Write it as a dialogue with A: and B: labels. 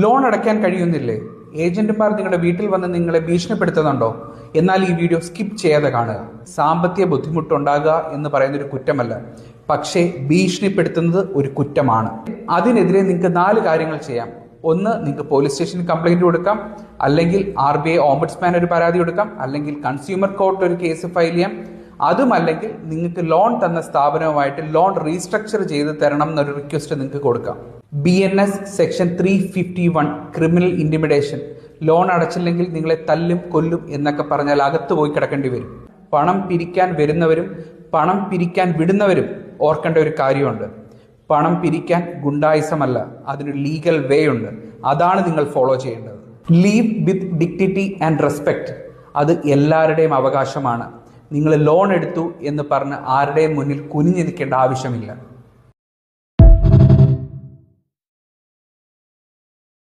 A: Loan അടയ്ക്കാൻ കഴിയുന്നില്ലേ? ഏജന്റുമാർ നിങ്ങളുടെ വീട്ടിൽ വന്ന് നിങ്ങളെ ഭീഷണിപ്പെടുത്തുന്നുണ്ടോ? എന്നാൽ ഈ വീഡിയോ സ്കിപ്പ് ചെയ്യാതെ കാണുക. സാമ്പത്തിക ബുദ്ധിമുട്ടുണ്ടാകുക എന്ന് പറയുന്നൊരു കുറ്റമല്ല, പക്ഷേ ഭീഷണിപ്പെടുത്തുന്നത് ഒരു കുറ്റമാണ്. അതിനെതിരെ നിങ്ങൾക്ക് 4 കാര്യങ്ങൾ ചെയ്യാം. ഒന്ന്, നിങ്ങൾക്ക് പോലീസ് സ്റ്റേഷനിൽ കംപ്ലൈന്റ് കൊടുക്കാം, അല്ലെങ്കിൽ RBI ഓംബുഡ്സ്മാൻ ഒരു പരാതി കൊടുക്കാം, അല്ലെങ്കിൽ കൺസ്യൂമർ കോർട്ട് ഒരു കേസ് ഫയൽ ചെയ്യാം. അതുമല്ലെങ്കിൽ നിങ്ങൾക്ക് ലോൺ തന്ന സ്ഥാപനവുമായിട്ട് ലോൺ റീസ്ട്രക്ചർ ചെയ്ത് തരണം എന്നൊരു റിക്വസ്റ്റ് നിങ്ങൾക്ക് കൊടുക്കാം. BNS section 351 criminal intimidation. Loan അടച്ചില്ലെങ്കിൽ നിങ്ങളെ തല്ലും കൊല്ലും എന്നൊക്കെ പറഞ്ഞാൽ അകത്ത് പോയി കിടക്കേണ്ടി വരും. പണം പിരിക്കാൻ വരുന്നവരും പണം പിരിക്കാൻ വിടുന്നവരും ഓർക്കേണ്ട ഒരു കാര്യമുണ്ട്. പണം പിരിക്കാൻ ഗുണ്ടായിസമല്ല, അതിനൊരു ലീഗൽ വേ ഉണ്ട്. അതാണ് നിങ്ങൾ ഫോളോ ചെയ്യേണ്ടത്. Leave with dignity and respect. അത് എല്ലാവരുടെയും അവകാശമാണ്. നിങ്ങൾ ലോൺ എടുത്തു എന്ന് പറഞ്ഞ് ആരുടെയും മുന്നിൽ കുനിഞ്ഞു നിൽക്കേണ്ട ആവശ്യമില്ല.